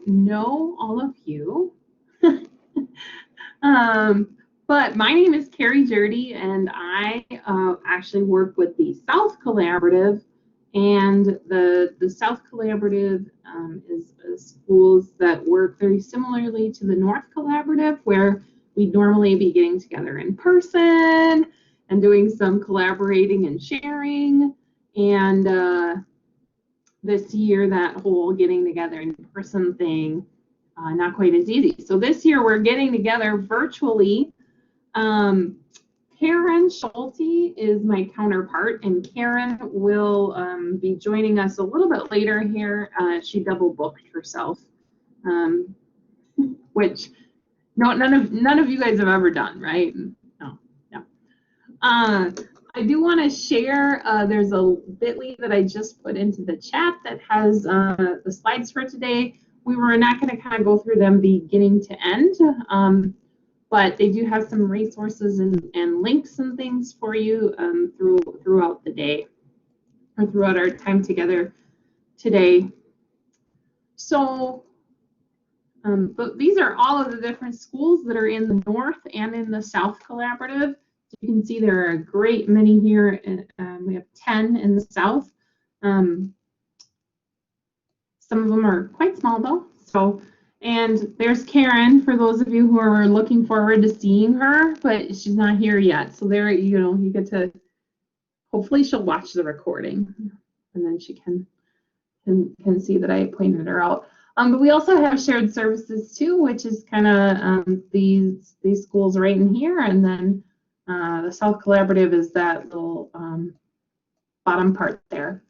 don't know all of you, but my name is Kari Gjerde, and I actually work with the South Collaborative. And the South Collaborative is schools that work very similarly to the North Collaborative, where we'd normally be getting together in person and doing some collaborating and sharing. And this year, that whole getting together in person thing, not quite as easy. So this year, we're getting together virtually. Karen Schulte is my counterpart, and Karen will be joining us a little bit later here. She double booked herself, which none of you guys have ever done, right? No. I do want to share. There's a bit.ly that I just put into the chat that has the slides for today. We were not going to kind of go through them beginning to end. But they do have some resources and links and things for you throughout the day or throughout our time together today. So, but these are all of the different schools that are in the North and in the South Collaborative. You can see there are a great many here. We have 10 in the South. Some of them are quite small though. So. And there's Karen, for those of you who are looking forward to seeing her, but she's not here yet. So there, you get to, hopefully she'll watch the recording and then she can see that I pointed her out. But we also have shared services too, which is kind of these schools right in here. And then the South Collaborative is that little bottom part there.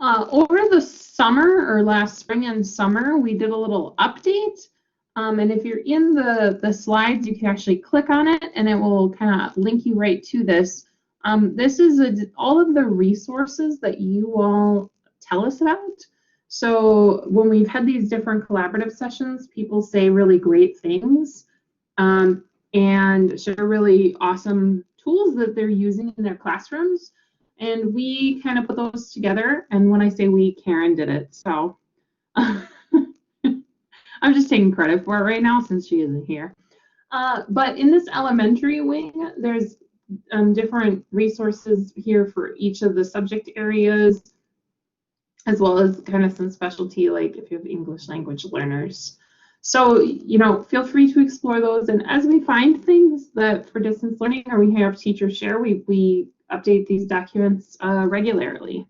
Over the summer or last spring and summer, we did a little update. And if you're in the slides, you can actually click on it and it will kind of link you right to this. This is all of the resources that you all tell us about. So when we've had these different collaborative sessions, people say really great things and share really awesome tools that they're using in their classrooms. And we kind of put those together. And when I say we, Karen did it. So I'm just taking credit for it right now since she isn't here. But in this elementary wing, there's different resources here for each of the subject areas, as well as kind of some specialty, like if you have English language learners. So, feel free to explore those. And as we find things that for distance learning or we have teachers share, we update these documents regularly.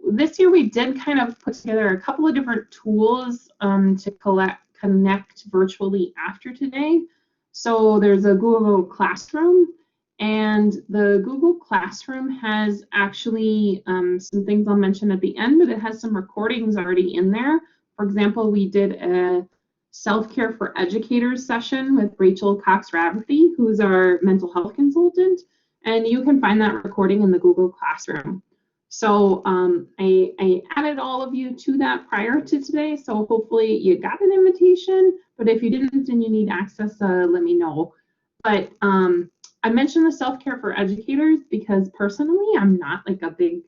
This year we did kind of put together a couple of different tools to connect virtually after today. So there's a Google Classroom, and the Google Classroom has actually some things I'll mention at the end, but it has some recordings already in there. For example, we did a self-care for educators session with Rachel Cox-Rafferty, who's our mental health consultant. And you can find that recording in the Google Classroom. So I added all of you to that prior to today. So hopefully you got an invitation. But if you didn't and you need access, let me know. But I mentioned the self-care for educators because personally, I'm not like a big,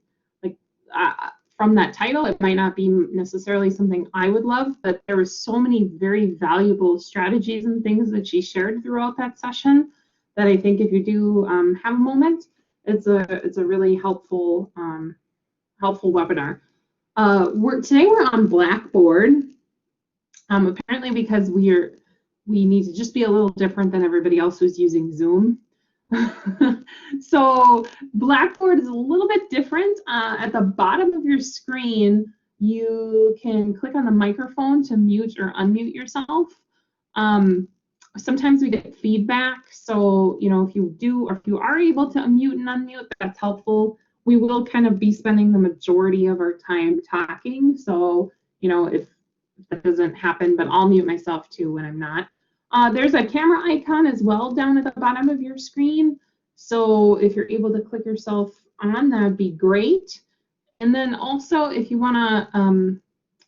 from that title, it might not be necessarily something I would love, but there were so many very valuable strategies and things that she shared throughout that session that I think if you do have a moment, it's a really helpful webinar. Today we're on Blackboard, apparently because we need to just be a little different than everybody else who's using Zoom. So Blackboard is a little bit different. At the bottom of your screen, you can click on the microphone to mute or unmute yourself. Sometimes we get feedback, so if you are able to unmute and unmute, that's helpful. We will kind of be spending the majority of our time talking, so if that doesn't happen, but I'll mute myself too when I'm not. There's a camera icon as well down at the bottom of your screen, so if you're able to click yourself on, that'd be great. And then also, if you want to,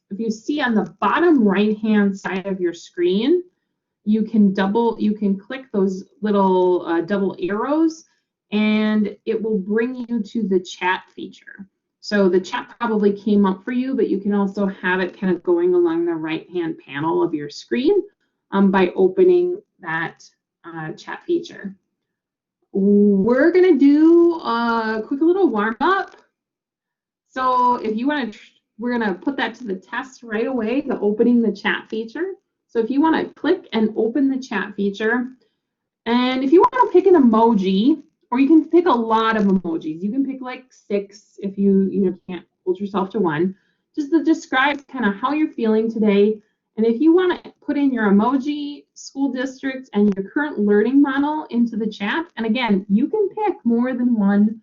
if you see on the bottom right-hand side of your screen, you can click those little double arrows, and it will bring you to the chat feature. So the chat probably came up for you, but you can also have it kind of going along the right-hand panel of your screen by opening that chat feature. We're going to do a quick little warm-up. So if you want to, we're going to put that to the test right away, the opening the chat feature. So if you want to click and open the chat feature, and if you want to pick an emoji, or you can pick a lot of emojis. You can pick like 6 if you can't hold yourself to one. Just to describe kind of how you're feeling today. And if you want to put in your emoji, school district, and your current learning model into the chat, and again, you can pick more than one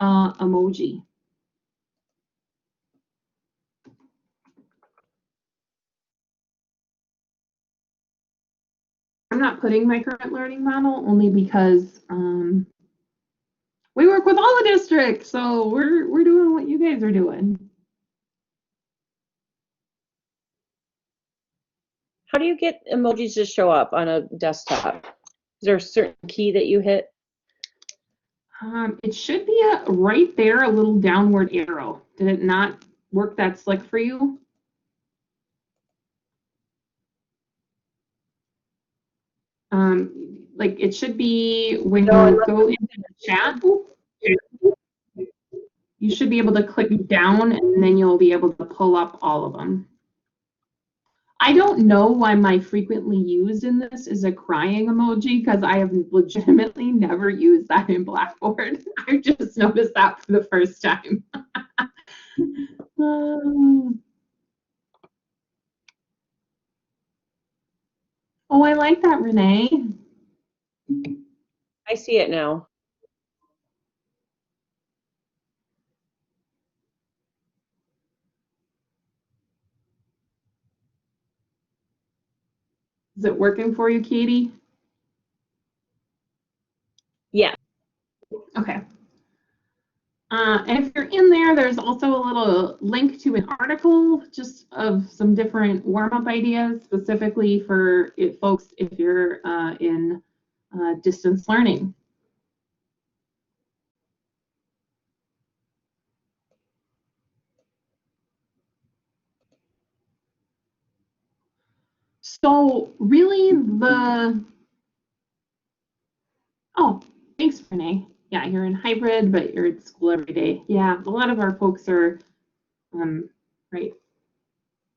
emoji. I'm not putting my current learning model only because we work with all the districts, so we're doing what you guys are doing. How do you get emojis to show up on a desktop? Is there a certain key that you hit? It should be right there, a little downward arrow. Did it not work that slick for you? Like it should be when you go into the chat, you should be able to click down and then you'll be able to pull up all of them. I don't know why my frequently used in this is a crying emoji because I have legitimately never used that in Blackboard. I just noticed that for the first time. Oh, I like that, Renee. I see it now. Is it working for you, Katie? Yeah. Okay. And if you're in there, there's also a little link to an article just of some different warm-up ideas specifically for folks if you're in distance learning. So really oh, thanks, Renee. Yeah, you're in hybrid, but you're at school every day. Yeah, a lot of our folks are right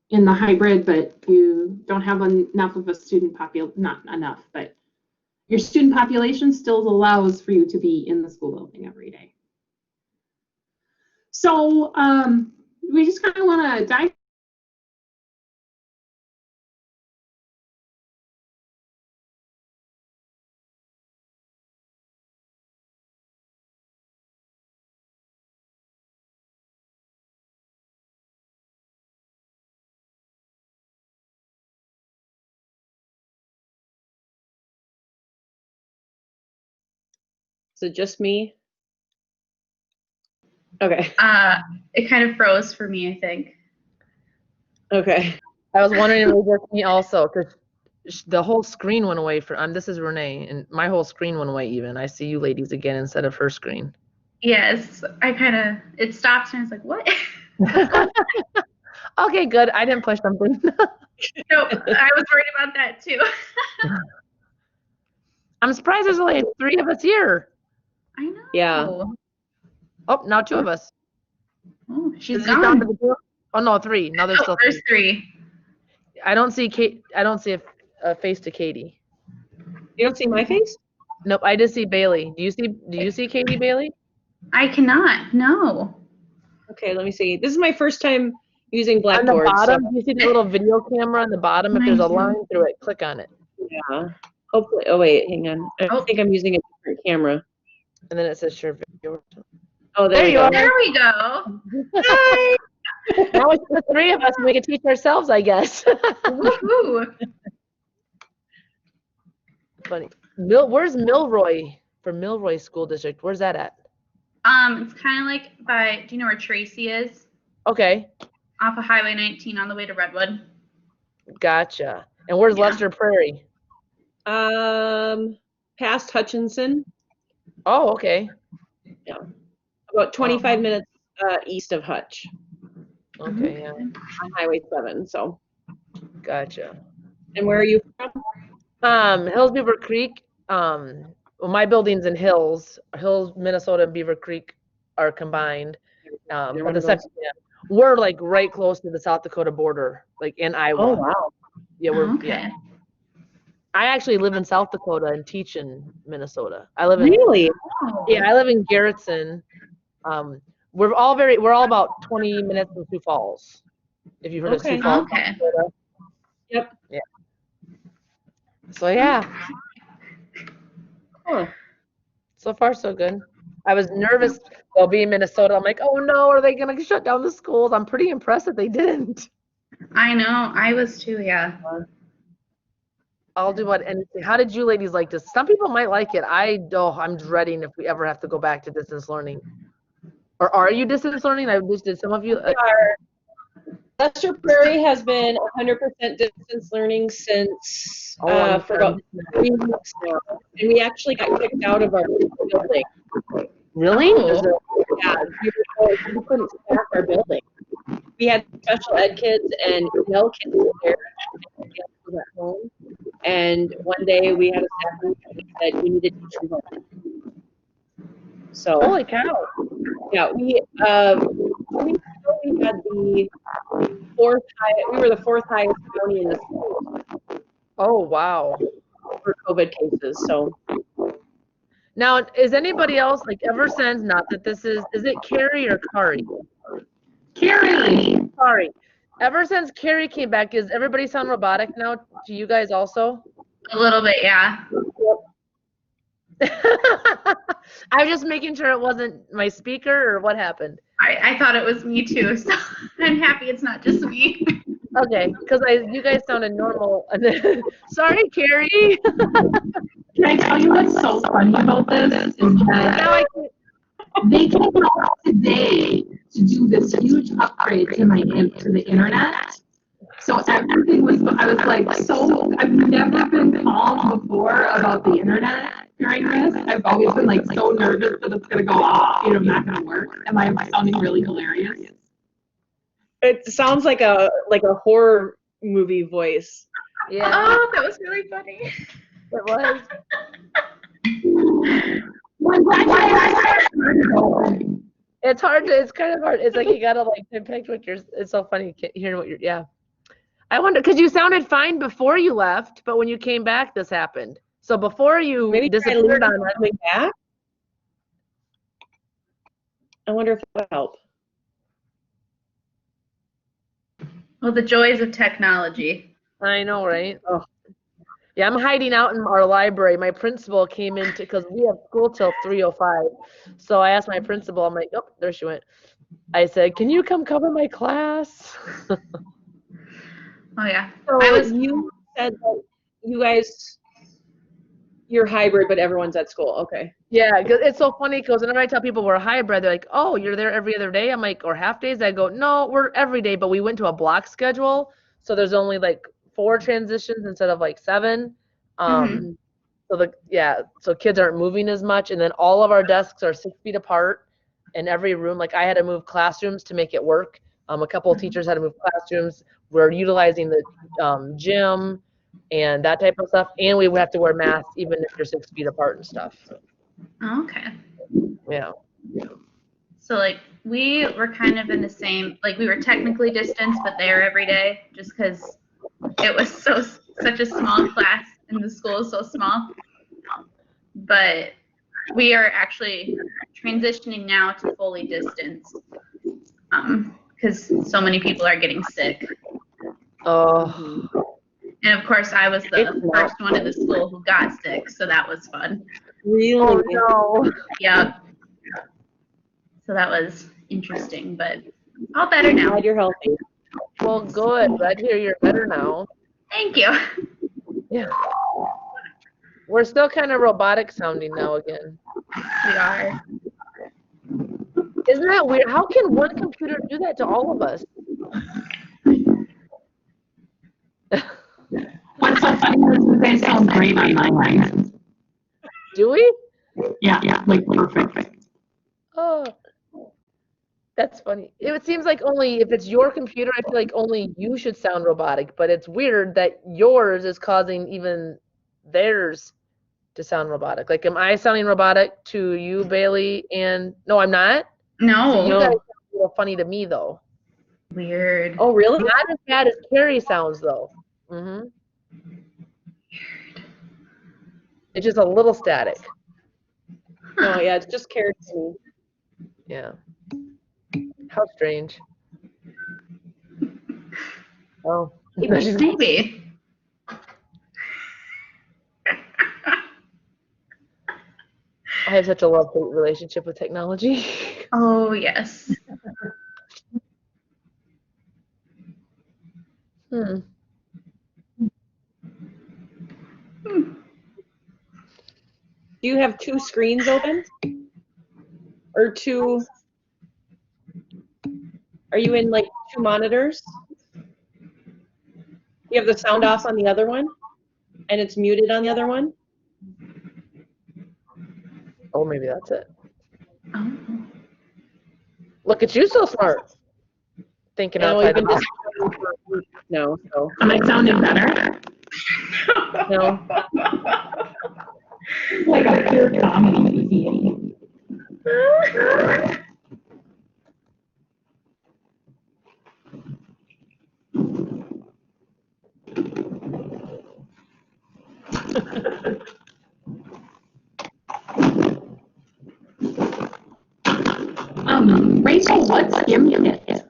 in the hybrid, but you don't have enough of a student population, not enough, but your student population still allows for you to be in the school building every day. So we just kind of want to dive. Is it just me? Okay. It kind of froze for me, I think. Okay. I was wondering if it was just me also, because the whole screen went away for, this is Renee, and my whole screen went away even. I see you ladies again instead of her screen. Yes, it stopped and I was like, what? Okay, good. I didn't push something. Nope, I was worried about that too. I'm surprised there's only 3 of us here. I know. Yeah. Oh, now 2 of us. Oh, she's Did you count gone. the Oh, no, 3. Now there's still 3. There's 3. I don't see Kate. I don't see a face to Katie. You don't see my face? Nope, I just see Bailey. Do you see Katie Bailey? I cannot. No. Okay, let me see. This is my first time using On Blackboard. the bottom, So, do you see the little video camera on the bottom? If there's a line through it, click on it. yeah. Hopefully. Oh wait, hang on. I think I'm using a different camera. And then it says share video. Oh, there you are. There we go. Hi. Now it's the 3 of us, and we can teach ourselves, I guess. Woohoo. Funny. Where's Milroy for Milroy School District? Where's that at? It's kind of like do you know where Tracy is? Okay, Off of Highway 19 on the way to Redwood. gotcha. And where's Yeah. Lester Prairie? Past Hutchinson. Oh, okay. Yeah. About 25 minutes east of Hutch Okay, yeah, on Highway 7. So, gotcha. and where are you from? Hills Beaver Creek. Well, my building's in Hills, Minnesota, and Beaver Creek are combined. You're But one the of those- second, yeah, we're like right close to the South Dakota border, like in Iowa. Oh, wow. Yeah, we're Okay. yeah. I actually live in South Dakota and teach in Minnesota. I live in Really? I live in Garrettson. We're all about 20 minutes from Sioux Falls. If you've heard of Okay. Sioux Falls, Okay. South Dakota. Yep. Yeah. So yeah, Huh. so far so good. I was nervous about being in Minnesota. I'm like, oh no, are they gonna shut down the schools? I'm pretty impressed that they didn't. I know. I was too. Yeah. I'll do what anything. How did you ladies like this? Some people might like it. I'm dreading if we ever have to go back to distance learning. Or are you distance learning? I wish did some of you. Lester Prairie has been 100% distance learning since I'm for about 3 weeks now. And we actually got kicked out of our building. Really? Oh. Yeah, we couldn't staff our building. We had special ed kids and no kids were there. And kids were at home. And one day we had a staff meeting and we said we needed to teach from home. So Holy cow! yeah, we had the fourth highest. We were the fourth highest county in the state Oh wow! for COVID cases. So Now, is anybody else like ever since? Not that this is it Kari or Kari? Kari. Kari. Ever since Kari came back, is everybody sound robotic now to you guys also? A little bit. Yeah. I was just making sure it wasn't my speaker or what happened. I thought it was me too. So I'm happy it's not just me. Okay, because you guys sounded normal. And then, sorry, Kari. Can I tell you what's so funny about this? Is that Now I can, they came out today to do this huge upgrade to the internet. So everything was, I was like, so I've never been calm before about the internet during this. I've always been like so nervous that it's gonna go off, not gonna work. Am I sounding really hilarious? it sounds like a horror movie voice. yeah, Oh, that was really funny. it was. It's hard to, it's kind of hard. It's like you gotta like depict what you're, it's so funny hearing what you're, yeah. I wonder, because you sounded fine before you left, but when you came back, this happened. So before you Maybe disappeared on us. coming back. I wonder if that would help. Well, the joys of technology. I know, right? Oh. Yeah, I'm hiding out in our library. My principal came in because we have school till 3:05. So I asked my principal, I'm like, oh, there she went. I said, can you come cover my class? Oh yeah. So I was. you said that you guys, you're hybrid, but everyone's at school. Okay. Yeah, because it's so funny because whenever I tell people we're hybrid, they're like, oh, you're there every other day? I'm like, or half days? I go, no, we're every day, but we went to a block schedule. So there's only like 4 transitions instead of like 7. Mhm. So kids aren't moving as much. And then all of our desks are 6 feet apart in every room. Like I had to move classrooms to make it work. A couple of teachers had to move classrooms. We're utilizing the gym and that type of stuff. And we have to wear masks even if you're 6 feet apart and stuff. Okay. Yeah. So like we were kind of in the same, like we were technically distanced, but there every day just because it was such a small class and the school is so small. But we are actually transitioning now to fully distanced because so many people are getting sick. Oh, And of course, I was the It's not first one in the school who got sick, so that was fun. Really? no. Yep. So that was interesting, but all better now. Glad you're healthy. Well, good. Glad to hear you're better now. Thank you. Yeah. We're still kind of robotic sounding now again. We are. Isn't that weird? How can one computer do that to all of us? What's so funny is you guys sound great on my line. Do we? Yeah, like perfect. Oh. That's funny. It seems like only if it's your computer, I feel like only you should sound robotic, but it's weird that yours is causing even theirs to sound robotic. Like, am I sounding robotic to you, Bailey? And no, I'm not. No. See, you guys sound a little funny to me, though. Weird. Oh, really? Not as bad as Kari sounds, though. It's just a little static. No, yeah, it's just character. Yeah. How strange. Oh. Maybe. I have such a love-hate relationship with technology. Oh, yes. Do you have two screens open? Or two? Are you in like two monitors? You have the sound off on the other one? And it's muted on the other one? Oh, maybe that's it. Oh. Look at you, so smart. Thinking And we've outside been the box. discussing for a week now, so Am I sounding better? no. Like a pure comedy. Rachel, what's Gimkit?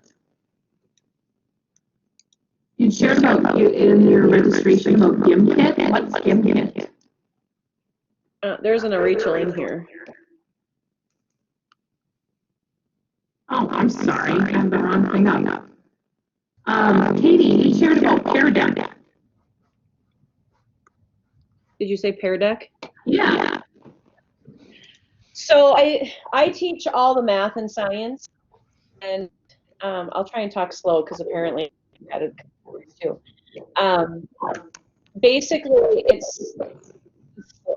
You shared about you in your registration about Gimkit. What's Gimkit? There isn't a Rachel in here. Oh, I'm sorry. I have the wrong thing up. Katie, you shared about Pear Deck. Did you say Pear Deck? Yeah. So I teach all the math and science, and I'll try and talk slow because apparently I added words too. Basically, it's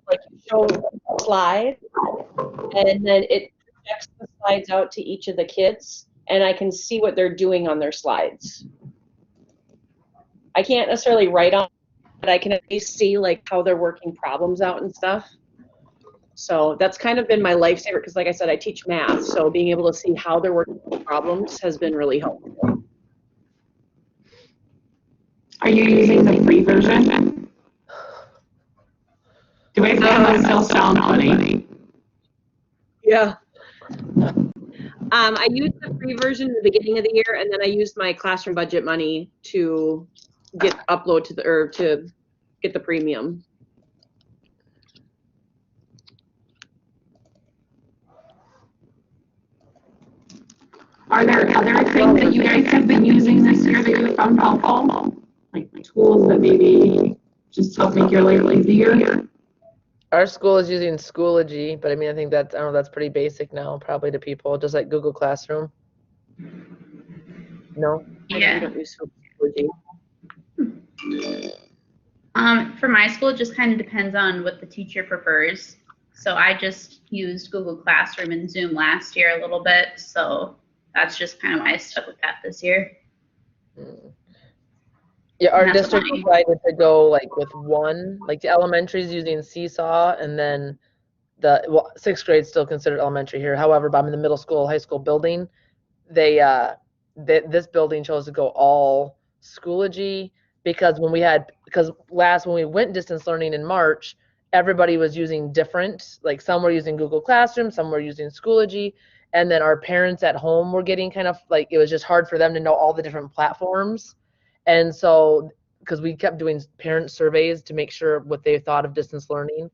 like you show a slide, and then it projects the slides out to each of the kids, and I can see what they're doing on their slides. I can't necessarily write on, but I can at least see like how they're working problems out and stuff. So that's kind of been my lifesaver because, like I said, I teach math, so being able to see how they're working problems has been really helpful. Are you using the free version? Do I still sound funny? Yeah. I used the free version in the beginning of the year, and then I used my classroom budget money to get to get the premium. Are there other things that you guys have been using this year that you found helpful? Like tools that maybe just help make your life easier? Our school is using Schoology, but I mean, I think that's, I don't know, that's pretty basic now, probably to people, just like Google Classroom. No? Yeah. I don't use Schoology. For my school, it just kind of depends on what the teacher prefers. So I just used Google Classroom and Zoom last year a little bit. So that's just kind of why I stuck with that this year. Yeah, our And that's district fine. decided to go like with one, like the elementary is using Seesaw, and then well, sixth grade still considered elementary here. However, I'm in the middle school, high school building. This building chose to go all Schoology because when we went distance learning in March, everybody was using different, like some were using Google Classroom, some were using Schoology, and then our parents at home were getting kind of like, it was just hard for them to know all the different platforms. And so, because we kept doing parent surveys to make sure what they thought of distance learning,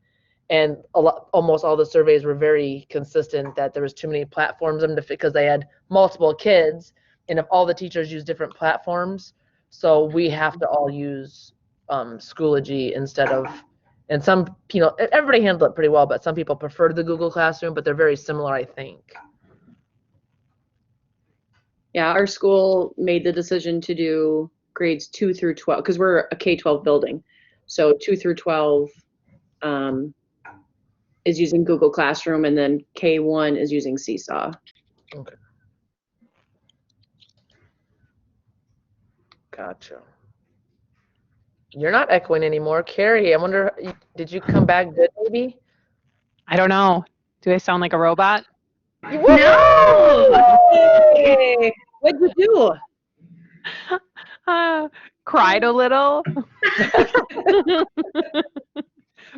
and almost all the surveys were very consistent that there was too many platforms because they had multiple kids, and if all the teachers use different platforms, so we have to all use Schoology instead of, and some, everybody handled it pretty well, but some people prefer the Google Classroom, but they're very similar, I think. Yeah, our school made the decision to do grades 2 through 12 because we're a K-12 building. So 2 through 12 is using Google Classroom, and then K-1 is using Seesaw. Okay. Gotcha. You're not echoing anymore. Kari, I wonder, did you come back good, maybe? I don't know. Do I sound like a robot? No! Hey, what'd you do? Cried a little.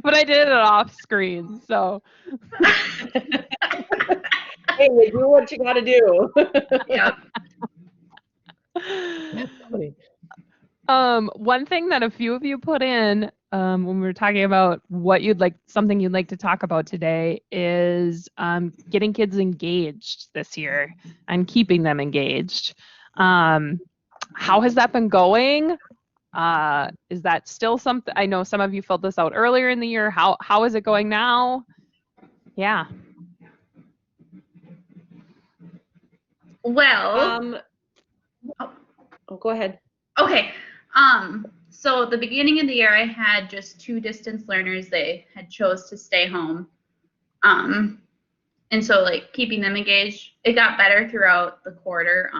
But I did it off screen, so. Hey, you do what you gotta do. Yep. That's funny. One thing that a few of you put in when we were talking about what something you'd like to talk about today is getting kids engaged this year and keeping them engaged. How has that been going? Is that still something? I know some of you filled this out earlier in the year. How is it going now? Yeah. Well, Go ahead. okay. So at the beginning of the year, I had just 2 distance learners. They had chose to stay home. And so like keeping them engaged, it got better throughout the quarter.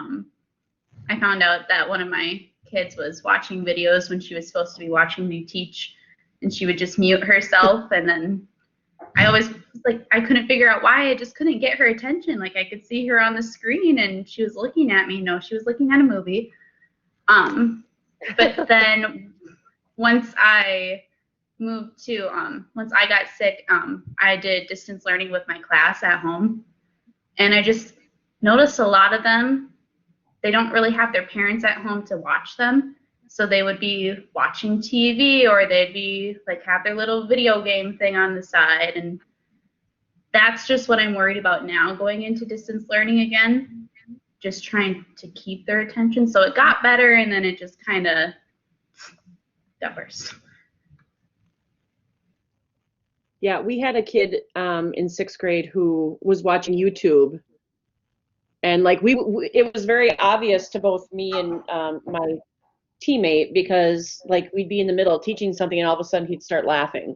I found out that one of my kids was watching videos when she was supposed to be watching me teach, and she would just mute herself. And then I always I couldn't figure out why. I just couldn't get her attention. Like I could see her on the screen and she was looking at me. No, she was looking at a movie. But then once I moved to once I got sick, I did distance learning with my class at home, and I just noticed a lot of them, they don't really have their parents at home to watch them, so they would be watching TV, or they'd be have their little video game thing on the side. And that's just what I'm worried about now going into distance learning again, just trying to keep their attention. So it got better, and then it just kind of got worse. Yeah, we had a kid in 6th grade who was watching YouTube, and it was very obvious to both me and my teammate, because we'd be in the middle of teaching something and all of a sudden he'd start laughing.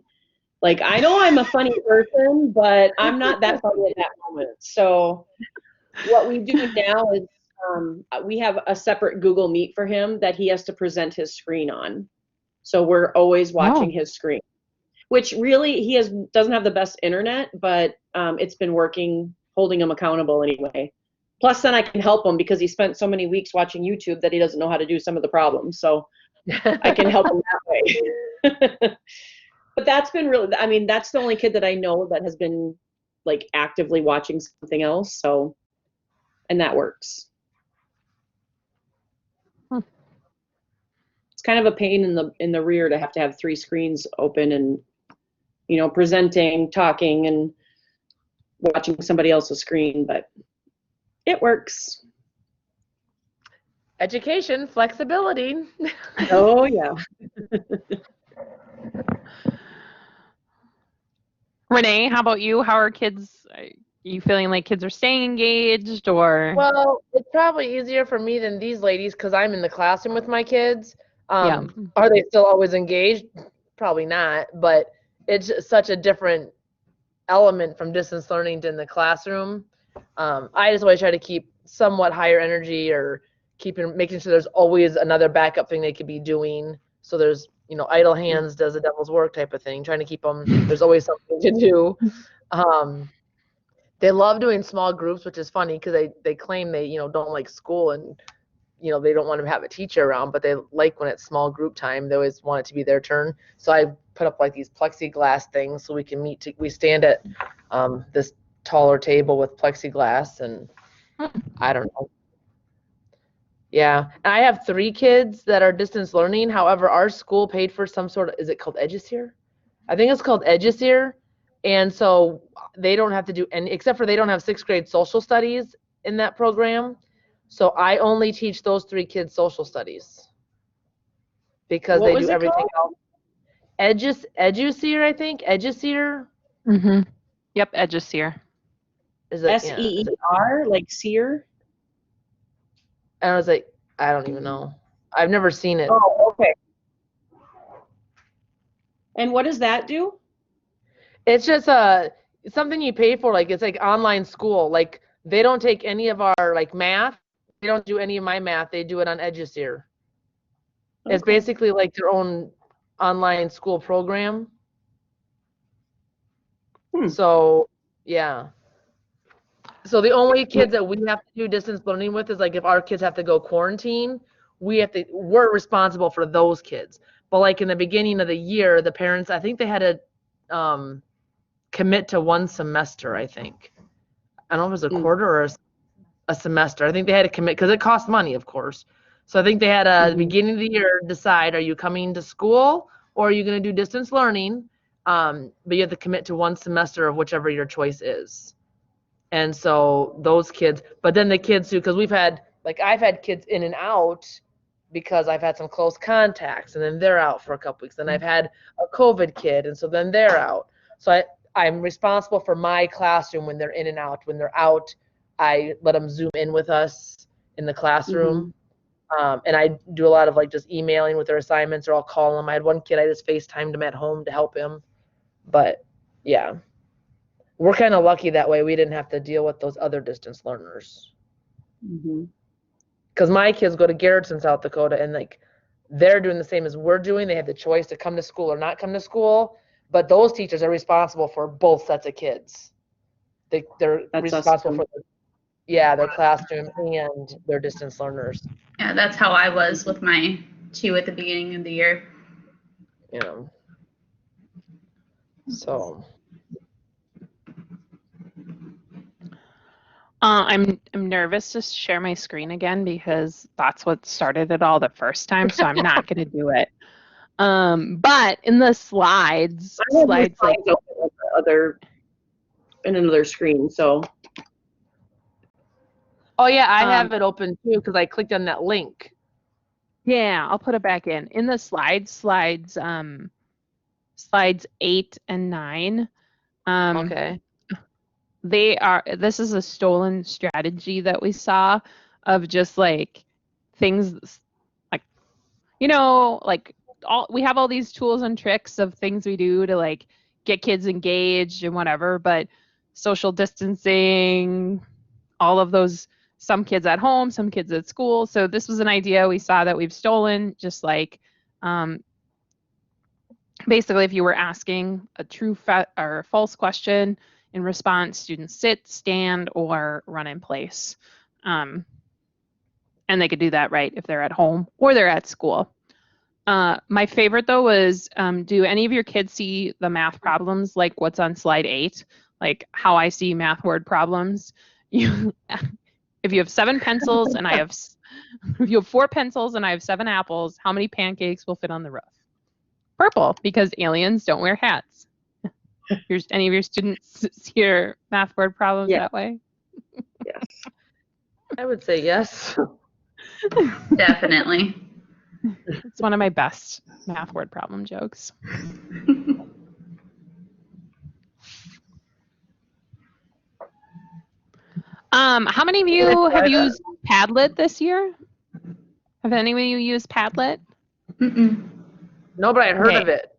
I know I'm a funny person, but I'm not that funny at that moment. So what we do now is we have a separate Google Meet for him that he has to present his screen on. So we're always watching his screen, which really doesn't have the best internet, but it's been working, holding him accountable anyway. Plus, then I can help him because he spent so many weeks watching YouTube that he doesn't know how to do some of the problems. So I can help him that way. But that's been really, I mean, that's the only kid that I know that has been actively watching something else. So, and that works. It's kind of a pain in the rear to have 3 screens open and, presenting, talking, and watching somebody else's screen, but it works. Education, flexibility. Oh, yeah. Renee, how about you? How are kids? Are you feeling like kids are staying engaged, or? Well, it's probably easier for me than these ladies because I'm in the classroom with my kids. Yeah. Are they still always engaged? Probably not, but it's such a different element from distance learning to in the classroom. I just always try to keep somewhat higher energy, or making sure there's always another backup thing they could be doing. So there's, idle hands does the devil's work type of thing, trying to keep them, there's always something to do. They love doing small groups, which is funny because they claim they, don't like school, and, they don't want to have a teacher around, but they like when it's small group time. They always want it to be their turn. So I put up these plexiglass things so we can meet. We stand at this taller table with plexiglass, and I don't know. Yeah, and I have 3 kids that are distance learning. However, our school paid for some sort of, is it called EduSeer? I think it's called EduSeer. And so they don't have to do any, except for they don't have 6th grade social studies in that program. So I only teach those 3 kids social studies because they do everything else. EduSeer, I think. EduSeer. Mm-hmm. Yep, EduSeer. Is it SEER, like seer? And I was like, I don't even know. I've never seen it. Oh, okay. And what does that do? It's just something you pay for. It's like online school. They don't take any of our math. They don't do any of my math. They do it on EduSeer. It's basically like their own online school program. So, yeah. So the only kids that we have to do distance learning with is like if our kids have to go quarantine, we're responsible for those kids. But like in the beginning of the year, the parents, I think they had to commit to one semester, I think. I don't know if it was a quarter or a semester. I think they had to commit because it costs money, of course. So I think they had at the beginning of the year decide, are you coming to school or are you going to do distance learning? But you have to commit to one semester of whichever your choice is. And so those kids, but then the kids who, because I've had kids in and out because I've had some close contacts and then they're out for a couple weeks. And I've had a COVID kid and so then they're out. So I'm responsible for my classroom when they're in and out. When they're out, I let them Zoom in with us in the classroom. And I do a lot of like just emailing with their assignments or I'll call them. I had one kid, I just FaceTimed him at home to help him. But yeah. We're kind of lucky that way. We didn't have to deal with those other distance learners. Because my kids go to Garrettson, South Dakota, and like they're doing the same as we're doing. They have the choice to come to school or not come to school. But those teachers are responsible for both sets of kids. They're responsible for their classroom and their distance learners. Yeah, that's how I was with my 2 at the beginning of the year. You know. So. I'm nervous to share my screen again because that's what started it all the first time, so I'm not going to do it. But in the slides like in another screen. So. Oh yeah, I have it open too because I clicked on that link. Yeah, I'll put it back in. In the slides 8 and 9. Okay. This is a stolen strategy that we saw of just like things like, we have all these tools and tricks of things we do to like get kids engaged and whatever, but social distancing, all of those, some kids at home, some kids at school. So this was an idea we saw that we've stolen, just like, basically if you were asking a true or a false question, in response, students sit, stand, or run in place. And they could do that right if they're at home or they're at school. My favorite though was, do any of your kids see the math problems like what's on slide 8? Like how I see math word problems. If you have 7 pencils and if you have 4 pencils and I have 7 apples, how many pancakes will fit on the roof? Purple, because aliens don't wear hats. Any of your students see your math word problems that way? Yes. I would say yes. Definitely. It's one of my best math word problem jokes. How many of you have used Padlet this year? Have any of you used Padlet? No, but I heard of it.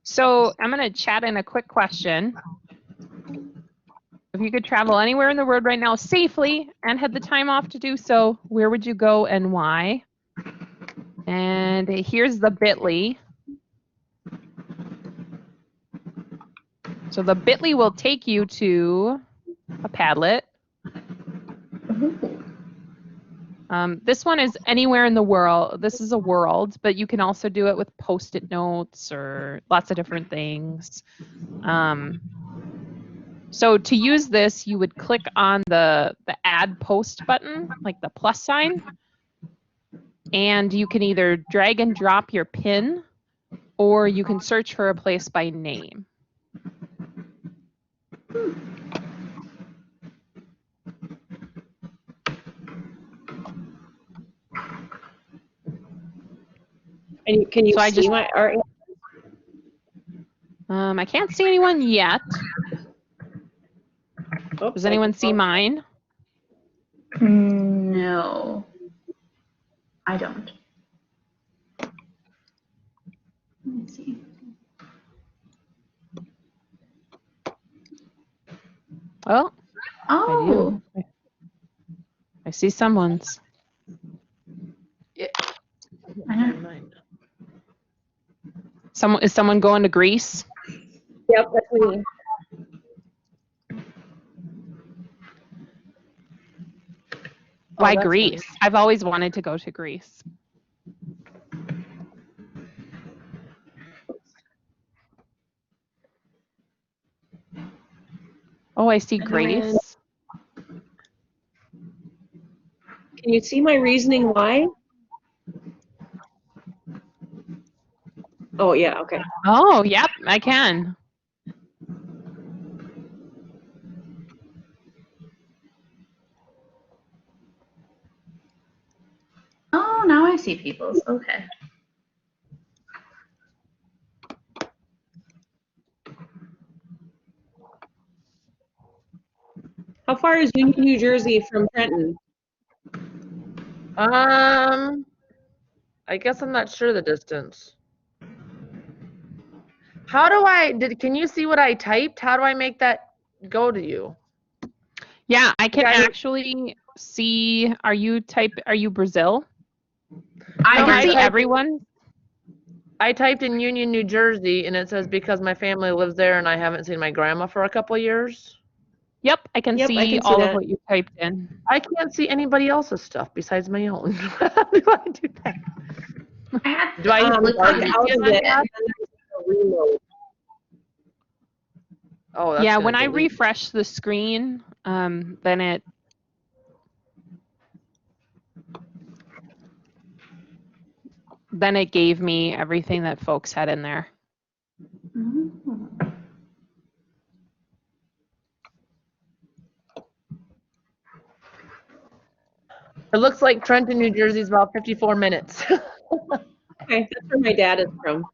So I'm going to chat in a quick question. If you could travel anywhere in the world right now safely and had the time off to do so, where would you go and why? And here's the bit.ly. So the bit.ly will take you to a Padlet. This one is anywhere in the world. This is a world, but you can also do it with Post-it notes or lots of different things. So to use this, you would click on the add post button, like the plus sign, and you can either drag and drop your pin, or you can search for a place by name. And can you see our? I can't see anyone yet. Does anyone see mine? No, I don't. Let me see. Oh. Oh. I see someone's. Yeah. Is someone going to Greece? Yep, that's me. Why that's Greece? I've always wanted to go to Greece. Oh, I see Greece. Can you see my reasoning why? Oh, yeah, okay. Oh, yep, I can. Oh, now I see people's. Okay. How far is Union, New Jersey from Trenton? I guess I'm not sure the distance. How do can you see what I typed? How do I make that go to you? Yeah, I can Yeah, actually see. Are you Brazil? I I can see typed- everyone. I typed in Union, New Jersey, and it says because my family lives there and I haven't seen my grandma for a couple years. Yep, I can Yep, see I can see all of that. what you typed in. I can't see anybody else's stuff besides my own. How do I do that? I had Do I to click click on Click it. out of it, that? and then there's a reload. Oh, that's Yeah, gonna when I delete. refresh the screen, then it gave me everything that folks had in there. It looks like Trenton, New Jersey is about 54 minutes. Okay, that's where my dad is from.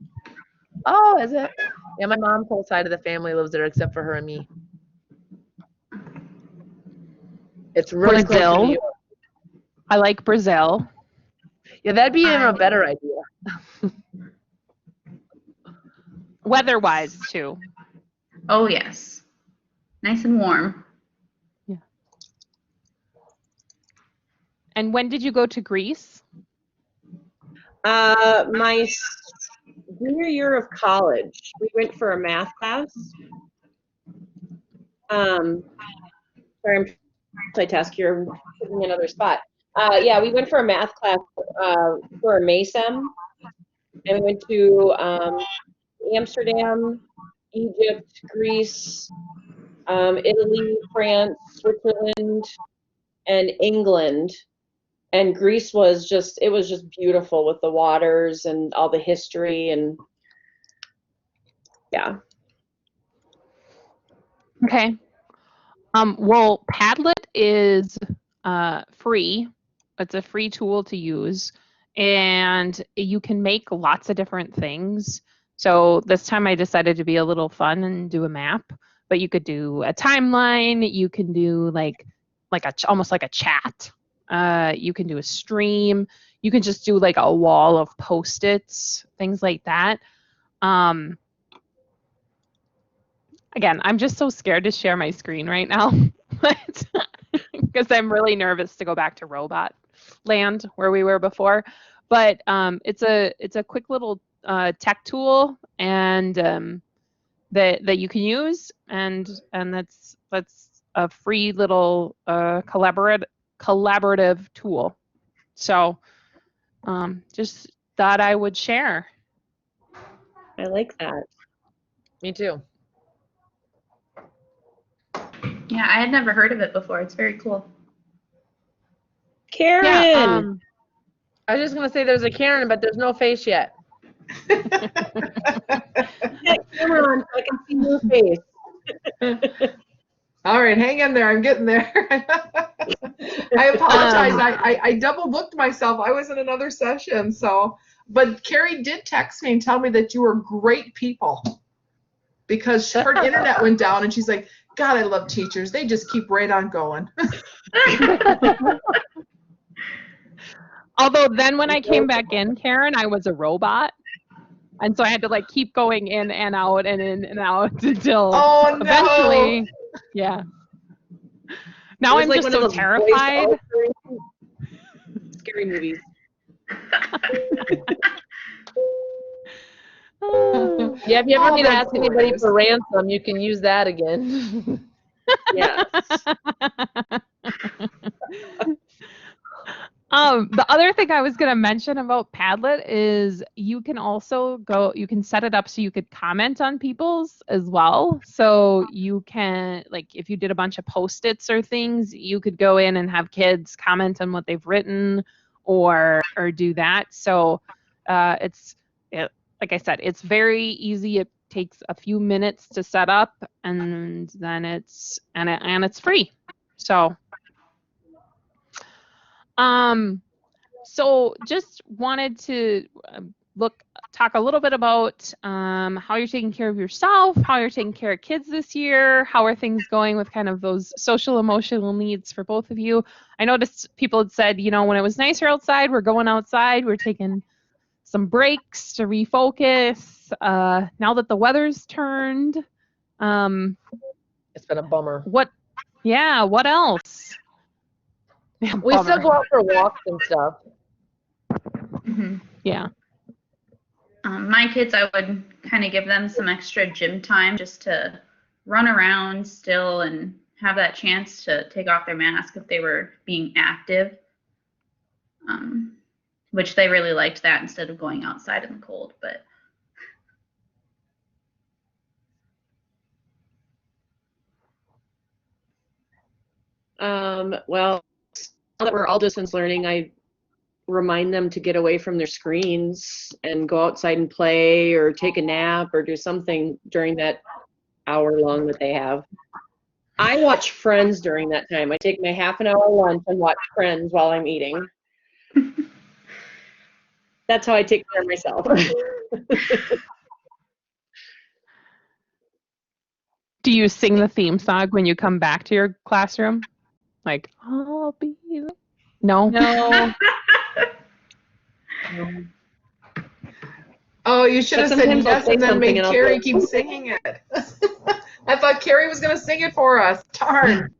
Oh, is it? Yeah, my mom's whole side of the family lives there except for her and me. It's really close to Brazil. New York. I like Brazil. Yeah, that'd be even a better idea. Weather-wise, too. Oh, yes. Nice and warm. Yeah. And when did you go to Greece? My junior year of college, we went for a math class. Sorry, I'm multitask here, putting another spot. Yeah, we went for a math class for a MESEM, and we went to Amsterdam, Egypt, Greece, Italy, France, Switzerland, and England. And Greece was just beautiful with the waters and all the history and yeah. Okay. Well, Padlet is free. It's a free tool to use, and you can make lots of different things. So this time I decided to be a little fun and do a map, but you could do a timeline. You can do almost like a chat. You can do a stream. You can just do like a wall of Post-its, things like that. Again, I'm just so scared to share my screen right now, because I'm really nervous to go back to robot land where we were before. But it's a quick little tech tool, and that you can use, and that's a free little collaborative tool. So just thought I would share. I like that. Me too. Yeah, I had never heard of it before. It's very cool. Karen! Yeah, I was just gonna say there's a Karen, but there's no face yet. Get camera on so I can see your face. All right, hang in there. I'm getting there. I apologize. I double booked myself. I was in another session. But Carrie did text me and tell me that you were great people because her internet went down and she's like, God, I love teachers. They just keep right on going. Although then when I came back in, Karen, I was a robot. And so I had to like keep going in and out and in and out until eventually, yeah. Now I'm like just so terrified. Scary movies. Yeah, if you ever Oh, need to that's ask anybody hilarious. for ransom, you can use that again. Yes. The other thing I was going to mention about Padlet is you can also you can set it up so you could comment on people's as well. So you can, like, if you did a bunch of Post-its or things, you could go in and have kids comment on what they've written or do that. So like I said, it's very easy. It takes a few minutes to set up, and then it's free. So so just wanted to talk a little bit about how you're taking care of yourself, how you're taking care of kids this year, how are things going with kind of those social emotional needs for both of you. I noticed people had said, when it was nicer outside, we're going outside, we're taking some breaks to refocus. Now that the weather's turned, It's been a bummer. what else? We still go out for walks and stuff. Mm-hmm. Yeah. My kids, I would kind of give them some extra gym time just to run around still and have that chance to take off their mask if they were being active, which they really liked that instead of going outside in the cold. But Well, now that we're all distance learning, I remind them to get away from their screens and go outside and play or take a nap or do something during that hour long that they have. I watch Friends during that time. I take my half an hour lunch and watch Friends while I'm eating. That's how I take care of myself. Do you sing the theme song when you come back to your classroom? Like, I'll be there. No? No. Oh, you should have said Sometimes I'll yes say and then something made and I'll Kari go, keep singing it. I thought Kari was going to sing it for us. Darn.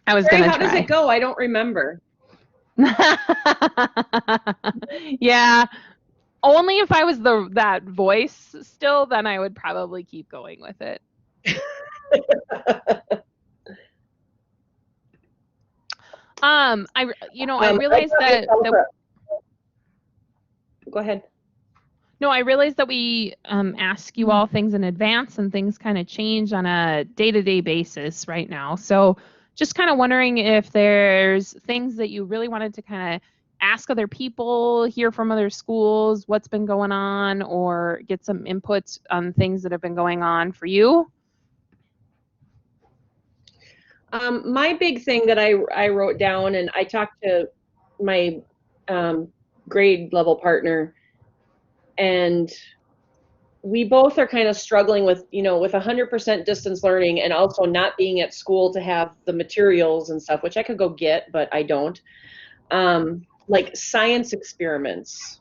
I was Carrie, going to how does try. it go? I don't remember. Yeah. Only if I was that voice still, then I would probably keep going with it. I realized that Go ahead. No, I realized that we ask you all things in advance, and things kind of change on a day-to-day basis right now. So just kind of wondering if there's things that you really wanted to kind of ask other people, hear from other schools, what's been going on, or get some input on things that have been going on for you. My big thing that I wrote down, and I talked to my grade level partner, and we both are kind of struggling with, with 100% distance learning and also not being at school to have the materials and stuff, which I could go get, but I don't. Like science experiments.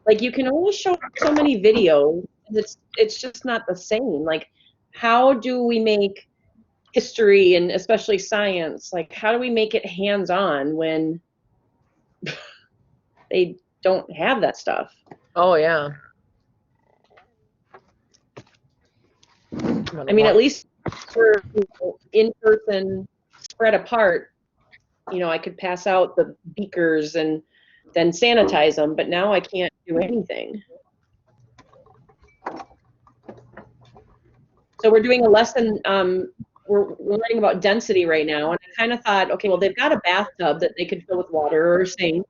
Like you can only show so many videos. It's just not the same. Like, how do we make history and especially science, like how do we make it hands-on when they don't have that stuff? Oh, yeah. I mean, at least for in person, spread apart, I could pass out the beakers and then sanitize them, but now I can't do anything. So we're doing a lesson, we're learning about density right now, and I kind of thought, okay, well, they've got a bathtub that they could fill with water or a sink,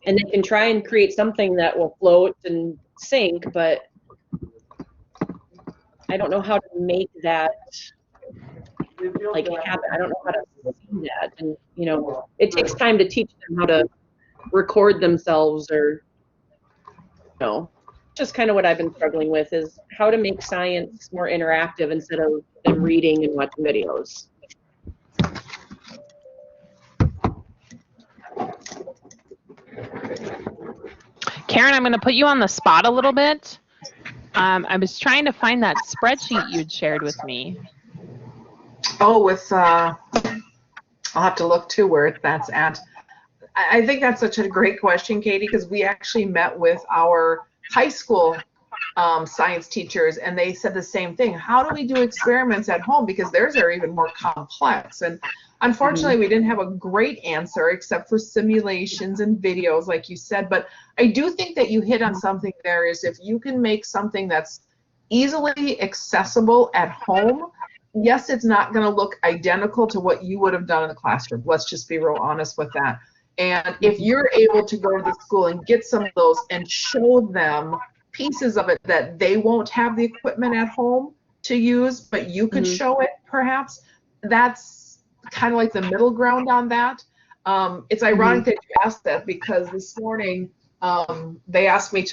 and they can try and create something that will float and sink, but I don't know how to make that like happen. I don't know how to see that, and it takes time to teach them how to record themselves, or just kind of what I've been struggling with is how to make science more interactive instead of them reading and watching videos. Karen, I'm going to put you on the spot a little bit. I was trying to find that spreadsheet you'd shared with me. Oh, I'll have to look too where that's at. I think that's such a great question, Katie, because we actually met with our high school science teachers, and they said the same thing. How do we do experiments at home? Because theirs are even more complex. And unfortunately, we didn't have a great answer except for simulations and videos, like you said. But I do think that you hit on something there, is if you can make something that's easily accessible at home, yes, it's not going to look identical to what you would have done in the classroom. Let's just be real honest with that. And if you're able to go to the school and get some of those and show them pieces of it that they won't have the equipment at home to use, but you could show it perhaps, that's kind of like the middle ground on that. It's ironic that you asked that, because this morning they asked me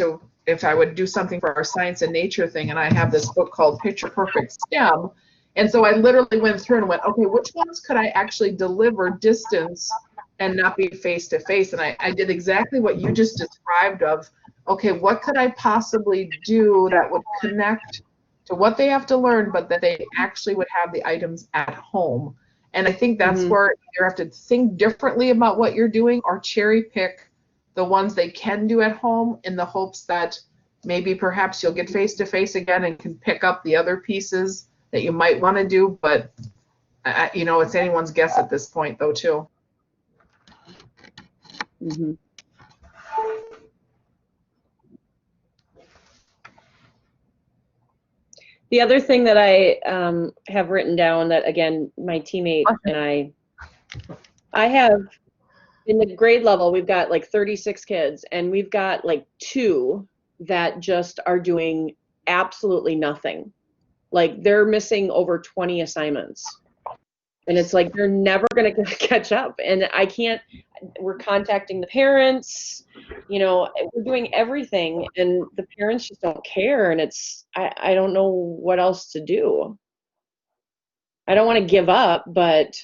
if I would do something for our science and nature thing, and I have this book called Picture Perfect STEM. And so I literally went through and went, okay, which ones could I actually deliver distance and not be face to face? And I did exactly what you just described of, okay, what could I possibly do that would connect to what they have to learn, but that they actually would have the items at home? And I think that's where you have to think differently about what you're doing, or cherry pick the ones they can do at home, in the hopes that maybe perhaps you'll get face to face again and can pick up the other pieces that you might want to do. But you know, it's anyone's guess at this point, though, too. The other thing that I have written down, that again, my teammate and I have, in the grade level, we've got like 36 kids, and we've got like 2 that just are doing absolutely nothing. Like, they're missing over 20 assignments. And it's like, they're never going to catch up. And I can't, we're contacting the parents, you know, we're doing everything, and the parents just don't care. And it's, I don't know what else to do. I don't want to give up, but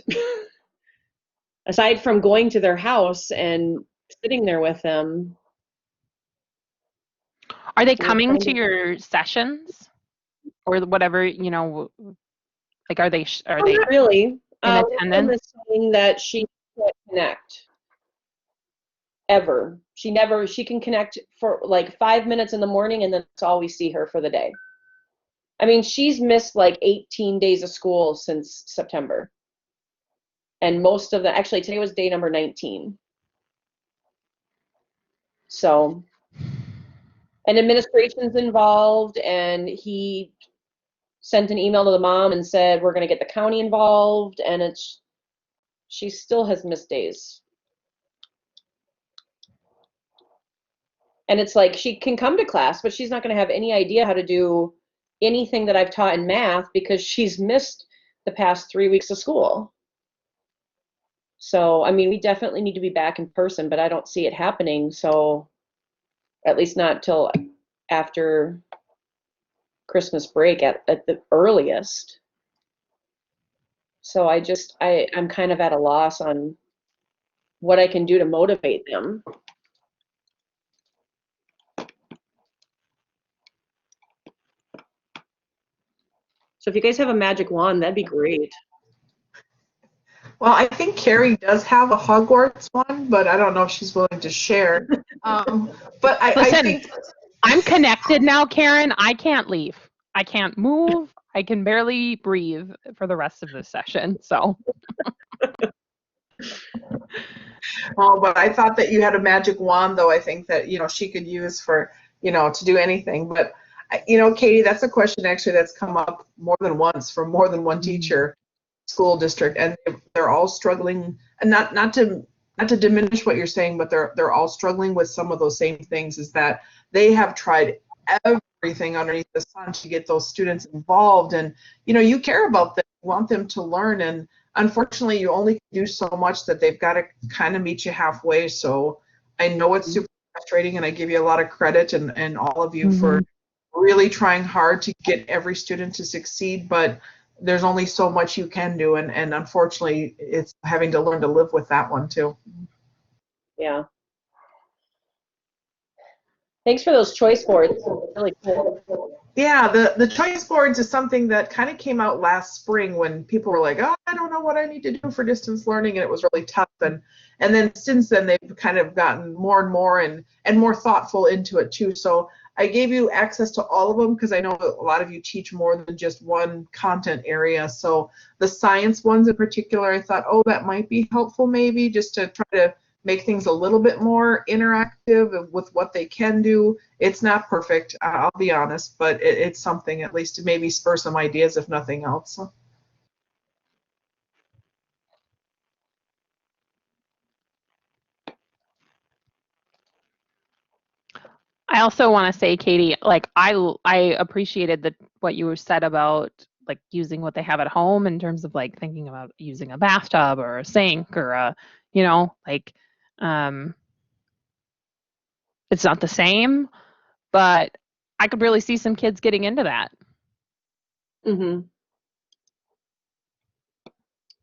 aside from going to their house and sitting there with them. Are they coming to your sessions or whatever, you know, like, are they Not really. in attendance? Saying that she can't connect ever. She can connect for like 5 minutes in the morning, and then that's all we see her for the day. I mean, she's missed like 18 days of school since September. And most of the, actually today was day number 19. So, and administration's involved, and he sent an email to the mom and said, we're going to get the county involved, and she still has missed days. And it's like, she can come to class, but she's not going to have any idea how to do anything that I've taught in math, because she's missed the past 3 weeks of school. So, I mean, we definitely need to be back in person, but I don't see it happening. So, at least not till after Christmas break at the earliest. So I'm kind of at a loss on what I can do to motivate them. So if you guys have a magic wand, that'd be great. Well, I think Kari does have a Hogwarts one, but I don't know if she's willing to share. But I think I'm connected now, Karen. I can't leave. I can't move. I can barely breathe for the rest of this session. So. Oh, but I thought that you had a magic wand, though. I think that, you know, she could use for, you know, to do anything. But, you know, Katie, that's a question actually that's come up more than once from more than one teacher, school district, and they're all struggling. And not to diminish what you're saying, but they're all struggling with some of those same things. Is that they have tried everything underneath the sun to get those students involved, and you know, you care about them, you want them to learn, and unfortunately you only do so much, that they've got to kind of meet you halfway. So I know it's super frustrating, and I give you a lot of credit, and all of you for really trying hard to get every student to succeed, but there's only so much you can do, and unfortunately it's having to learn to live with that one too. Yeah. Thanks for those choice boards. Really cool. Yeah, the choice boards is something that kind of came out last spring, when people were like, oh, I don't know what I need to do for distance learning, and it was really tough. And then since then they've kind of gotten more and more and more thoughtful into it too. So I gave you access to all of them because I know a lot of you teach more than just one content area. So the science ones in particular, I thought, oh, that might be helpful maybe just to try to make things a little bit more interactive with what they can do. It's not perfect, I'll be honest, but it's something at least to maybe spur some ideas if nothing else. I also want to say, Katie, like I appreciated what you said about like using what they have at home in terms of like thinking about using a bathtub or a sink or a, you know, like it's not the same, but I could really see some kids getting into that. Mm-hmm.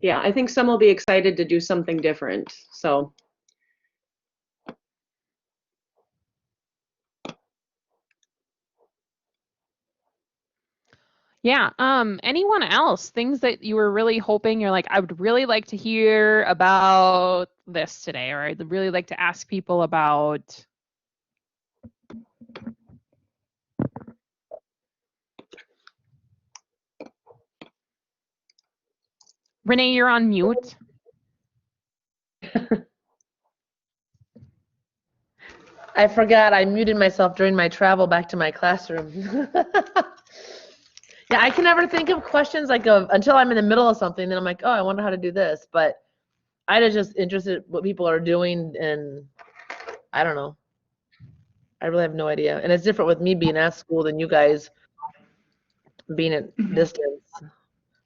Yeah, I think some will be excited to do something different. So. Yeah. Anyone else? Things that you were really hoping you're like, I would really like to hear about this today, or I'd really like to ask people about. Renee, you're on mute. I forgot I muted myself during my travel back to my classroom. Yeah, I can never think of questions like until I'm in the middle of something, then I'm like, oh, I wonder how to do this. But I was just interested in what people are doing, and I don't know. I really have no idea. And it's different with me being at school than you guys being at distance.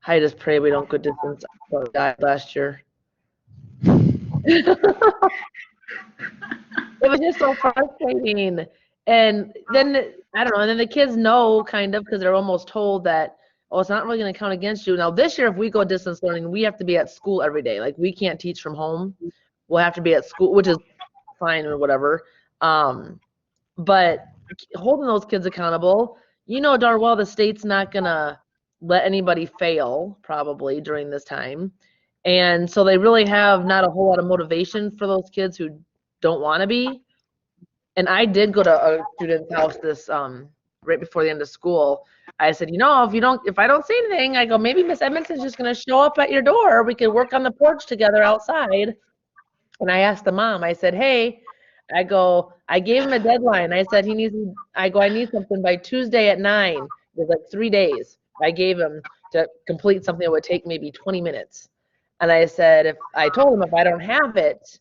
I just pray we don't go distance. I died last year. It was just so frustrating. And then, I don't know, and then the kids know kind of because they're almost told that, oh, it's not really going to count against you. Now, this year, if we go distance learning, we have to be at school every day. Like, we can't teach from home. We'll have to be at school, which is fine or whatever. But holding those kids accountable, you know darn well the state's not going to let anybody fail probably during this time. And so they really have not a whole lot of motivation for those kids who don't want to be. And I did go to a student's house this right before the end of school. I said, you know, if I don't see anything, I go, maybe Miss Edmondson's just going to show up at your door. We could work on the porch together outside. And I asked the mom, I said, hey, I gave him a deadline. I said, I need something by Tuesday at 9. It was like 3 days. I gave him to complete something that would take maybe 20 minutes. And I said, I told him if I don't have it,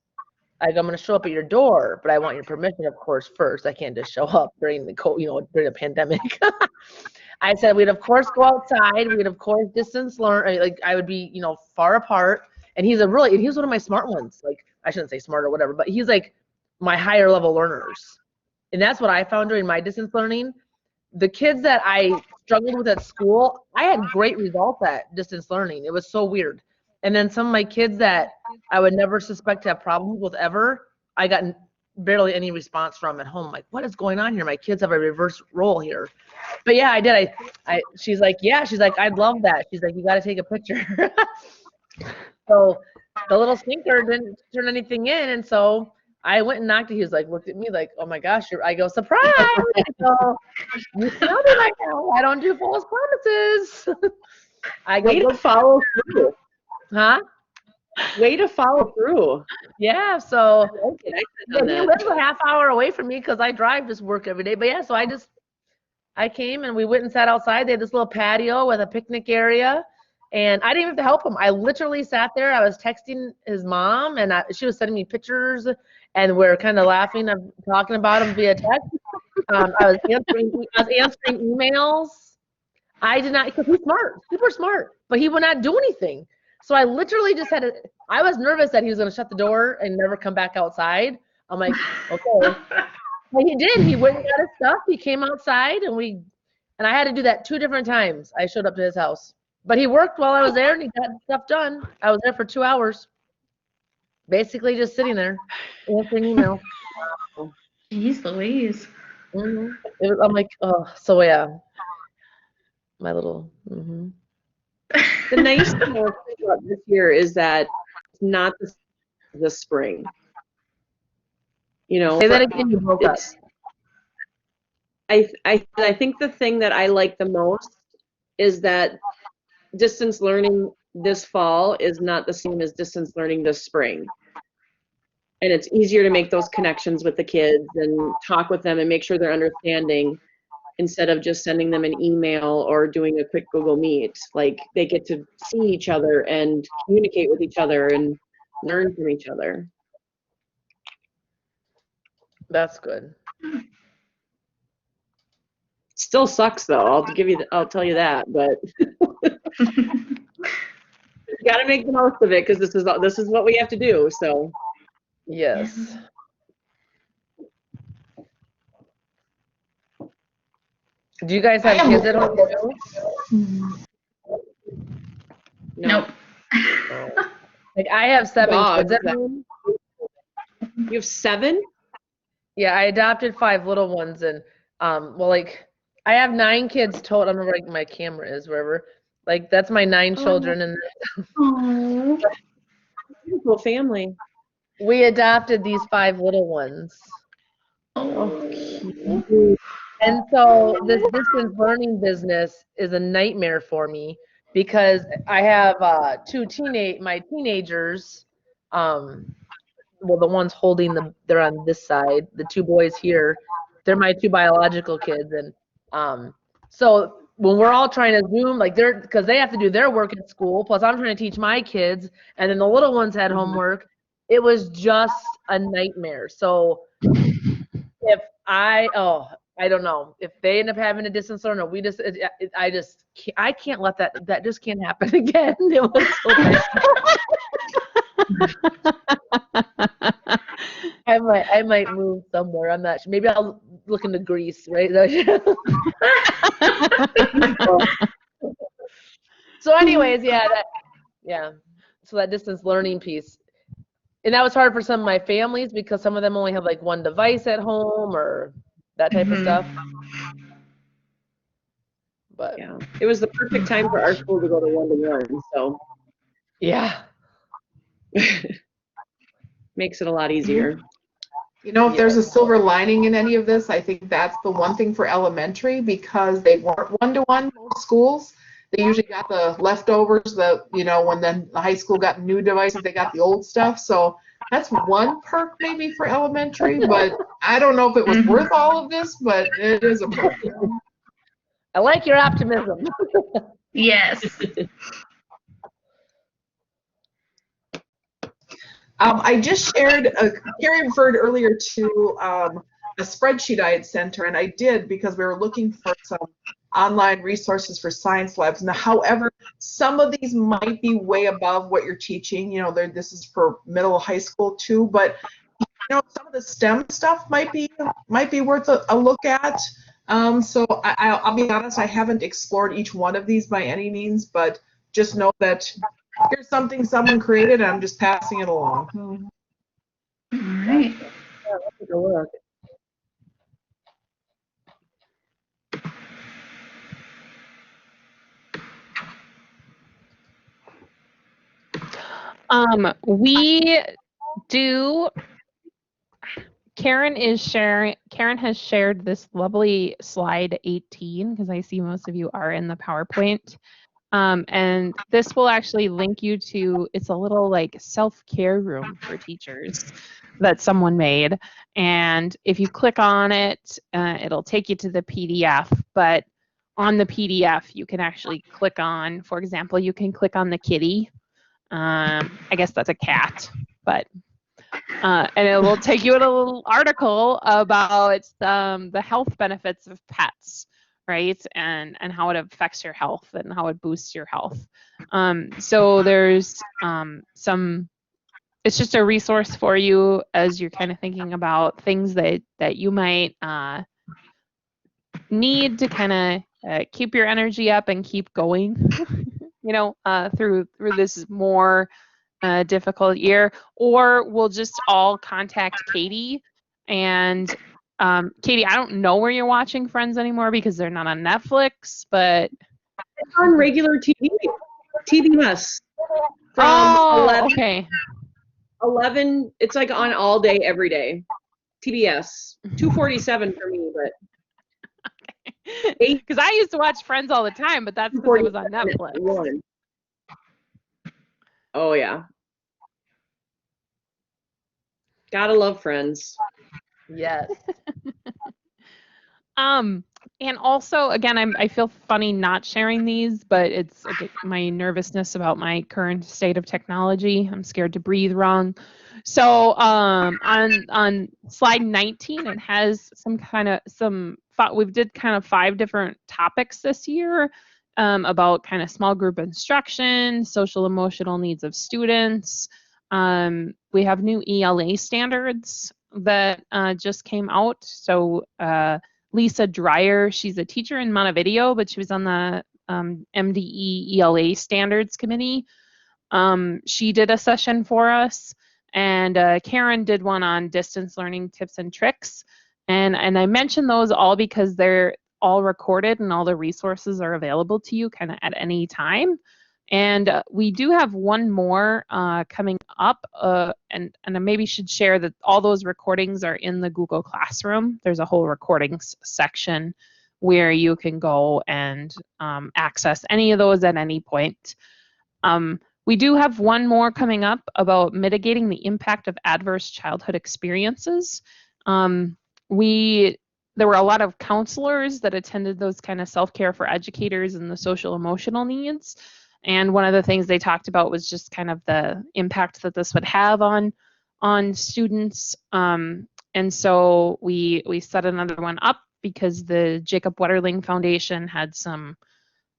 I'm going to show up at your door, but I want your permission, of course, first. I can't just show up during during the pandemic. I said we'd of course go outside. We'd of course distance learn. Like I would be, far apart. And he was one of my smart ones. Like I shouldn't say smart or whatever, but he's like my higher level learners. And that's what I found during my distance learning. The kids that I struggled with at school, I had great results at distance learning. It was so weird. And then some of my kids that I would never suspect to have problems with ever, I got barely any response from at home. Like, what is going on here? My kids have a reverse role here. But yeah, I did. She's like, I'd love that. She's like, you got to take a picture. So the little stinker didn't turn anything in. And so I went and knocked it. He was like, looked at me like, oh my gosh. I go, surprise. I go, you know me right now. I don't do false promises. I go, Way to follow through. huh? Way to follow through. Yeah, so Okay, he lives a half hour away from me because I drive to work every day. But yeah, so I came and we went and sat outside. They had this little patio with a picnic area, and I didn't even have to help him. I literally sat there. I was texting his mom, and she was sending me pictures, and we're kind of laughing. I'm talking about him via text. I was answering emails. I did not, because he's smart, super smart, but he would not do anything. So I literally just I was nervous that he was going to shut the door and never come back outside. I'm like, okay. But he did. He went and got his stuff. He came outside and I had to do that 2 different times. I showed up to his house. But he worked while I was there and he got stuff done. I was there for 2 hours. Basically just sitting there answering email. Jeez Louise. Mm-hmm. I'm like, oh, so yeah. My little, mm-hmm. The nice thing about this year is that it's not the spring. Say that again, you broke up. I think the thing that I like the most is that distance learning this fall is not the same as distance learning this spring. And it's easier to make those connections with the kids and talk with them and make sure they're understanding instead of just sending them an email or doing a quick Google Meet. Like, they get to see each other and communicate with each other and learn from each other. That's good. Still sucks though. I'll tell you that, but you got to make the most of it because this is what we have to do. So Yes. Do you guys have kids at home too? no. Nope. Like I have 7 Dogs. kids at home. You have 7? Yeah, I adopted 5 little ones, and well, like I have 9 kids total. I don't know where like, my camera is, wherever. Like that's my 9 children, and Oh, beautiful family. we adopted these 5 little ones. Oh, And so this distance learning business is a nightmare for me because I have my teenagers, well, the ones holding they're on this side, the 2 boys here, they're my 2 biological kids. And so when we're all trying to Zoom, like because they have to do their work at school, plus I'm trying to teach my kids, and then the little ones had homework, it was just a nightmare. So if I don't know if they end up having a distance learner, I can't let that just can't happen again. It was so bad. I might move somewhere. I'm not sure. Maybe I'll look into Greece, right? So anyways, yeah. So that distance learning piece. And that was hard for some of my families because some of them only have like 1 device at home or that type of stuff. But yeah, it was the perfect time for our school to go to 1-to-1. So yeah, makes it a lot easier. You know, if there's a silver lining in any of this, I think that's the one thing for elementary, because they weren't 1-to-1 most schools. They usually got the leftovers that, when then the high school got new devices, they got the old stuff. So that's one perk maybe for elementary, but I don't know if it was worth all of this, but it is a perk. I like your optimism. Yes. I just shared, Kari referred earlier to a spreadsheet I had sent her, and I did because we were looking for some online resources for science labs. Now, however, some of these might be way above what you're teaching. This is for middle high school too, but some of the STEM stuff might be worth a look at. So I'll be honest, I haven't explored each one of these by any means, but just know that here's something someone created, and I'm just passing it along. All right. Yeah, let's take a look. We do. Karen has shared this lovely slide 18 because I see most of you are in the PowerPoint. And this will actually link you to, it's a little like self-care room for teachers that someone made. And if you click on it, it'll take you to the PDF. But on the PDF, you can actually click on, for example, you can click on the kitty. I guess that's a cat, but and it will take you to a little article about the health benefits of pets, right? And how it affects your health and how it boosts your health. So there's it's just a resource for you as you're kind of thinking about things that you might need to kind of keep your energy up and keep going, through this more difficult year. Or we'll just all contact Katie. And Katie, I don't know where you're watching Friends anymore because they're not on Netflix, but It's on regular TV, TBS. from 11, okay. 11, it's like on all day, every day. TBS, 247 for me, but Because I used to watch Friends all the time, but that's because it was on Netflix. One. Oh yeah. Gotta love Friends. Yes. And also, again, I feel funny not sharing these, but it's my nervousness about my current state of technology. I'm scared to breathe wrong. So on slide 19, it has we did kind of 5 different topics this year about kind of small group instruction, social emotional needs of students. We have new ELA standards that just came out. So Lisa Dreyer, she's a teacher in Montevideo, but she was on the MDE ELA standards committee. She did a session for us, and Karen did one on distance learning tips and tricks. And I mention those all because they're all recorded and all the resources are available to you kind of at any time. And we do have one more coming up, and I maybe should share that all those recordings are in the Google Classroom. There's a whole recordings section where you can go and access any of those at any point. We do have one more coming up about mitigating the impact of adverse childhood experiences. There were a lot of counselors that attended those kind of self-care for educators and the social emotional needs. And one of the things they talked about was just kind of the impact that this would have on students. And so we set another one up because the Jacob Wetterling Foundation had some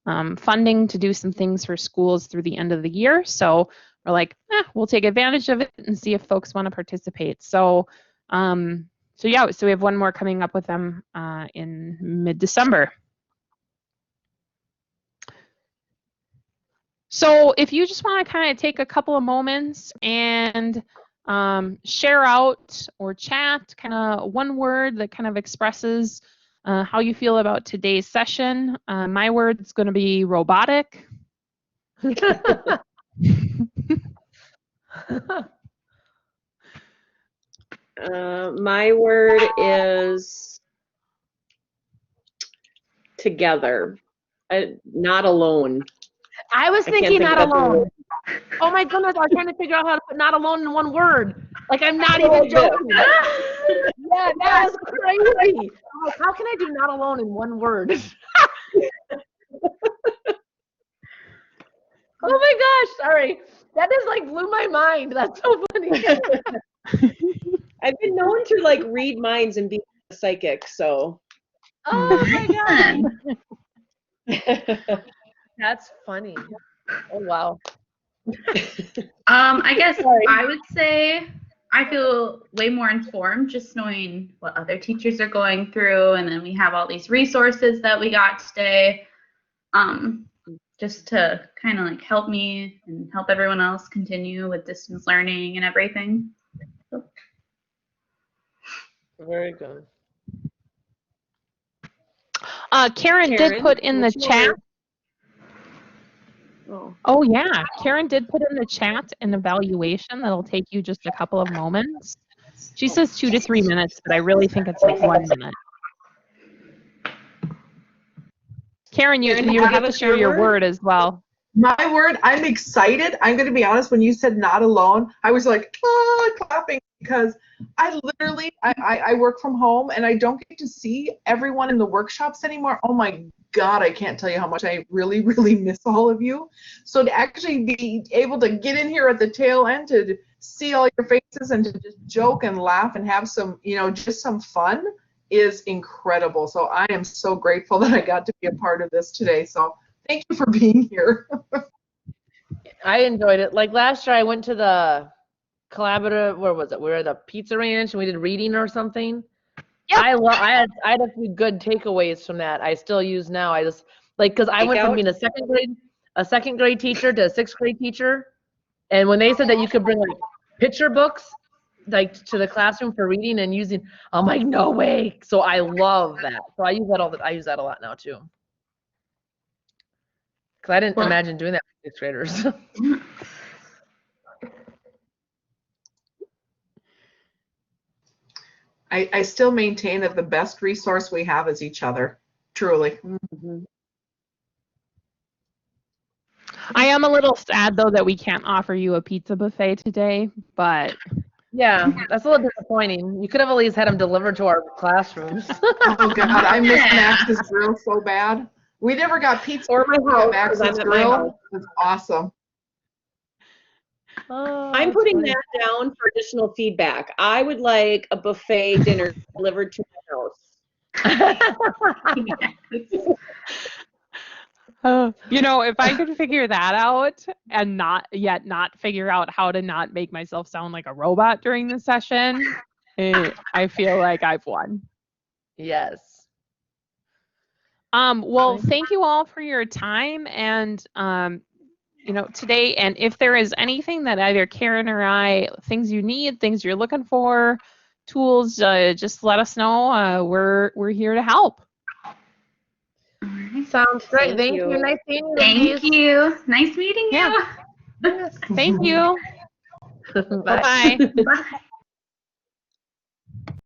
funding to do some things for schools through the end of the year. So we're like, we'll take advantage of it and see if folks want to participate. So so we have one more coming up with them in mid-December. So if you just want to kind of take a couple of moments and share out or chat kind of one word that kind of expresses how you feel about today's session. My word's going to be robotic. My word is together. Not alone. I was I can't thinking think not of the alone. word. Oh my goodness, I was trying to figure out how to put not alone in one word. Like, I'm not even joking. Yeah, that was crazy. I'm like, how can I do not alone in one word? Oh my gosh, sorry. That just like blew my mind. That's so funny. I've been known to like read minds and be a psychic, so. Oh my god. Excellent. That's funny. Oh wow. I guess Sorry. I would say I feel way more informed just knowing what other teachers are going through, and then we have all these resources that we got today, just to kind of like help me and help everyone else continue with distance learning and everything. So. Very good. Karen did put in the chat. Oh yeah, Karen did put in the chat an evaluation that'll take you just a couple of moments. She says 2 to 3 minutes, but I really think it's like 1 minute. Karen, you get to share your word as well. My word, I'm excited. I'm going to be honest, when you said not alone, I was like, clapping, because I literally, I work from home and I don't get to see everyone in the workshops anymore. Oh my God, I can't tell you how much I really, really miss all of you. So to actually be able to get in here at the tail end, to see all your faces and to just joke and laugh and have some, just some fun is incredible. So I am so grateful that I got to be a part of this today. So thank you for being here. I enjoyed it. Like last year, I went to the collaborative. Where was it? We were at the Pizza Ranch, and we did reading or something. Yep. I had a few good takeaways from that. I still use now. I just because I went from being a second grade teacher to a 6th grade teacher, and when they said that you could bring like picture books like to the classroom for reading and using, I'm like, no way. So I love that. So I use that a lot now too. Because I didn't imagine doing that with 6th graders. I still maintain that the best resource we have is each other. Truly. Mhm. I am a little sad though that we can't offer you a pizza buffet today, but Yeah, that's a little disappointing. You could have at least had them delivered to our classrooms. Oh God, I miss Max's Grill so bad. We never got pizza Or my at house, 'cause Max's I'm at my Grill. house. It was awesome. Oh, I'm that's putting funny. that down for additional feedback. I would like a buffet dinner delivered to my house. you know, if I could figure that out and not figure out how to not make myself sound like a robot during the session, I feel like I've won. Yes. Well, thank you all for your time and you know, today. And if there is anything that either Karen or I, things you need, things you're looking for, tools, just let us know. We're here to help. Sounds great. Thank Thank you. you. Nice seeing you. Thank ladies. you. Nice meeting you. Yeah. Yes. Thank you. Bye. Bye-bye. Bye.